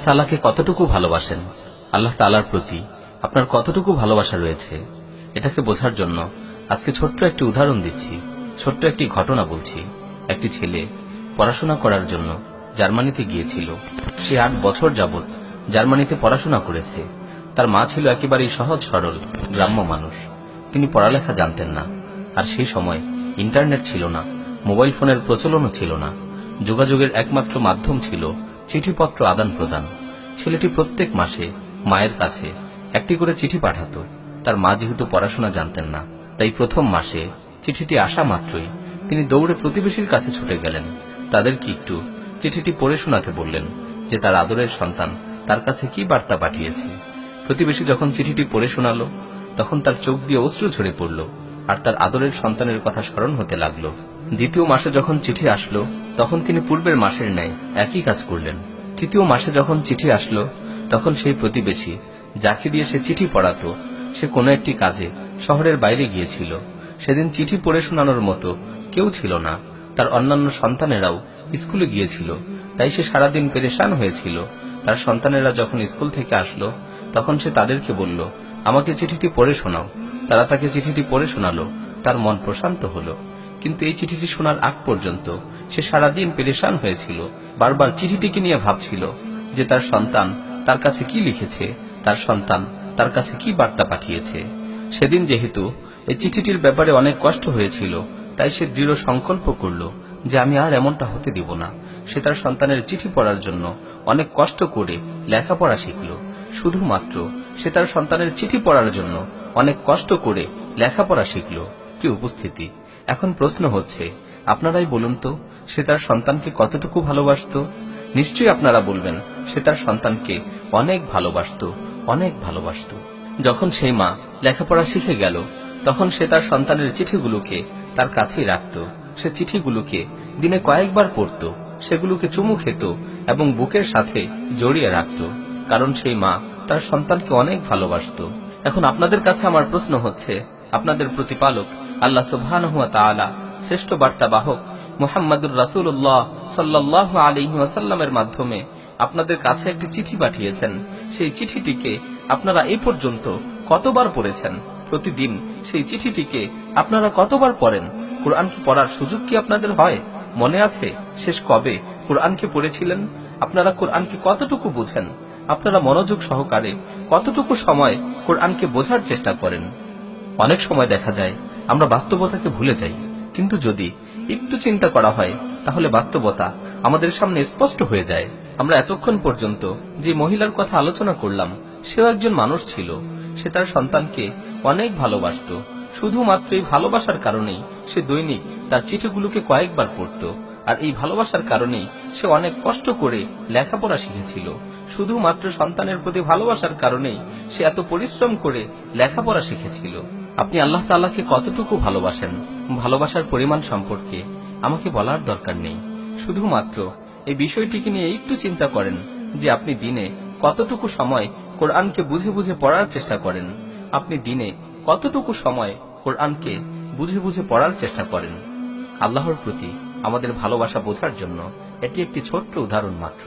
তাআলাকে কতটুকু ভালোবাসেন, আল্লাহ তাআলার প্রতি আপনার কতটুকু ভালোবাসা রয়েছে, এটাকে বোঝার জন্য আজকে ছোট্ট একটি উদাহরণ দিচ্ছি, ছোট্ট একটি ঘটনা বলছি। একটি ছেলে পড়াশোনা করার জন্য জার্মানিতে গিয়েছিল। সে 8 বছর যাবৎ জার্মানিতে পড়াশোনা করেছে। তার মা ছিল একেবারেই সহজ সরল গ্রাম্য মানুষ। তিনি পড়ালেখা জানতেন না, আর সেই সময় ইন্টারনেট ছিল না, মোবাইল ফোনের প্রচলনও ছিল না। যোগাযোগের একমাত্র মাধ্যম ছিল চিঠিপত্র আদান প্রদান। ছেলেটি প্রত্যেক মাসে মায়ের কাছে একটি করে চিঠি পাঠাত। তার মা যেহেতু পড়াশোনা জানতেন না, তাই প্রথম মাসে চিঠিটি আসা মাত্রই তিনি দৌড়ে প্রতিবেশীর কাছে ছুটে গেলেন। তাদেরকে একটু চিঠিটি পড়ে শোনাতে বললেন যে তার আদরের সন্তান তার কাছে কি বার্তা পাঠিয়েছে। প্রতিবেশী যখন চিঠিটি পড়ে শোনালো, তখন তার চোখ দিয়ে অশ্রু ঝরে পড়ল, আর তার আদরের সন্তানের কথা স্মরণ হতে লাগলো। দ্বিতীয় মাসে যখন চিঠি আসলো, তখন তিনি পূর্বের মাসের ন্যায় একই কাজ করলেন। তৃতীয় মাসে যখন চিঠি আসলো, তখন সেই প্রতিবেশী যাকে দিয়ে সে চিঠি পড়াতো, সে কোনো একটি কাজে শহরের বাইরে গিয়েছিল। সেদিন চিঠি পড়ে শোনানোর মতো কেউ ছিল না। তার অন্যান্য সন্তানেরাও স্কুলে গিয়েছিল, তাই সে সারাদিন পেরেশান হয়েছিল। তার সন্তানেরা যখন স্কুল থেকে আসলো, তখন সে তাদেরকে বলল, আমাকে চিঠিটি পড়ে শোনাও। তারা তাকে চিঠিটি পড়ে শোনালো। তার মন প্রশান্ত হলো। কিন্তু এই চিঠিটি শোনার আগ পর্যন্ত সে সারাদিন পেরেশান হয়েছিল। বারবার চিঠিটিকে নিয়ে ভাবছিল যে তার সন্তান তার কাছে কি লিখেছে, তার সন্তান তার কাছে কি বার্তা পাঠিয়েছে। সেদিন যেহেতু এই চিঠিটির ব্যাপারে অনেক কষ্ট হয়েছিল, তাই সে দৃঢ় সংকল্প করল যে আমি আর এমনটা হতে দিব না। সে তার সন্তানের চিঠি পড়ার জন্য অনেক কষ্ট করে লেখাপড়া শিখল। শুধুমাত্র সে তার সন্তানের চিঠি পড়ার জন্য অনেক কষ্ট করে লেখাপড়া শিখল। কি উপস্থিতি! এখন প্রশ্ন হচ্ছে, আপনারাই বলুন তো, সে তার সন্তানকে কতটুকু ভালোবাসত? নিশ্চয়ই আপনারা বলবেন সে তার সন্তানকে অনেক ভালোবাসত, অনেক ভালোবাসত। যখন সেই মা লেখাপড়া শিখে গেল, তখন সে তার সন্তানের চিঠিগুলোকে তার কাছেই রাখত। সে চিঠিগুলোকে দিনে কয়েকবার পড়ত, সেগুলোকে চুমু খেত এবং বুকের সাথে জড়িয়ে রাখত, কারণ সেই মা তার সন্তানকে অনেক ভালোবাসত। এখন আপনাদের কাছে আমার প্রশ্ন হচ্ছে, আপনাদের প্রতিপালক আল্লাহ সুবহানাহু ওয়া তাআলা শ্রেষ্ঠ বার্তাবাহক মুহাম্মদুর রাসূলুল্লাহ সাল্লাল্লাহু আলাইহি ওয়াসাল্লামের মাধ্যমে আপনাদের কাছে একটি চিঠি পাঠিয়েছেন। সেই চিঠিটিকে আপনারা এই পর্যন্ত কতবার পড়েছেন? প্রতিদিন সেই চিঠিটিকে আপনারা কতবার পড়েন? কোরআনকে পড়ার সুযোগ কি আপনাদের হয়? মনে আছে শেষ কবে কোরআনকে পড়েছিলেন? আপনারা কোরআনকে কতটুকু বুঝেন? আপনারা মনোযোগ সহকারে কতটুকু সময় কোরআনকে বোঝার চেষ্টা করেন? অনেক সময় দেখা যায় আমরা বাস্তবতাকে ভুলে যাই, কিন্তু যদি একটু চিন্তা করা হয় তাহলে বাস্তবতা আমাদের সামনে স্পষ্ট হয়ে যায়। আমরা এতক্ষণ পর্যন্ত যে মহিলার কথা আলোচনা করলাম, সেও একজন মানুষ ছিল। সে তার সন্তানকে অনেক ভালোবাসত। শুধুমাত্র এই ভালোবাসার কারণেই সে দৈনিক তার চিঠিগুলোকে কয়েকবার পড়ত, আর এই ভালোবাসার কারণেই সে অনেক কষ্ট করে লেখাপড়া শিখেছিল। শুধুমাত্র সন্তানের প্রতি ভালোবাসার কারণেই সে এত পরিশ্রম করে লেখাপড়া শিখেছিল। আপনি আল্লাহ তাআলাকে কতটুকু ভালোবাসেন, ভালোবাসার পরিমাণ সম্পর্কে আমাকে বলার দরকার নেই। শুধুমাত্র এই বিষয়টিকে নিয়ে একটু চিন্তা করেন যে আপনি দিনে কতটুকু সময় কোরআনকে বুঝে বুঝে পড়ার চেষ্টা করেন। আপনি দিনে কতটুকু সময় কোরআনকে বুঝে বুঝে পড়ার চেষ্টা করেন। আল্লাহর প্রতি আমাদের ভালোবাসা বোঝার জন্য এটি একটি ছোট্ট উদাহরণ মাত্র।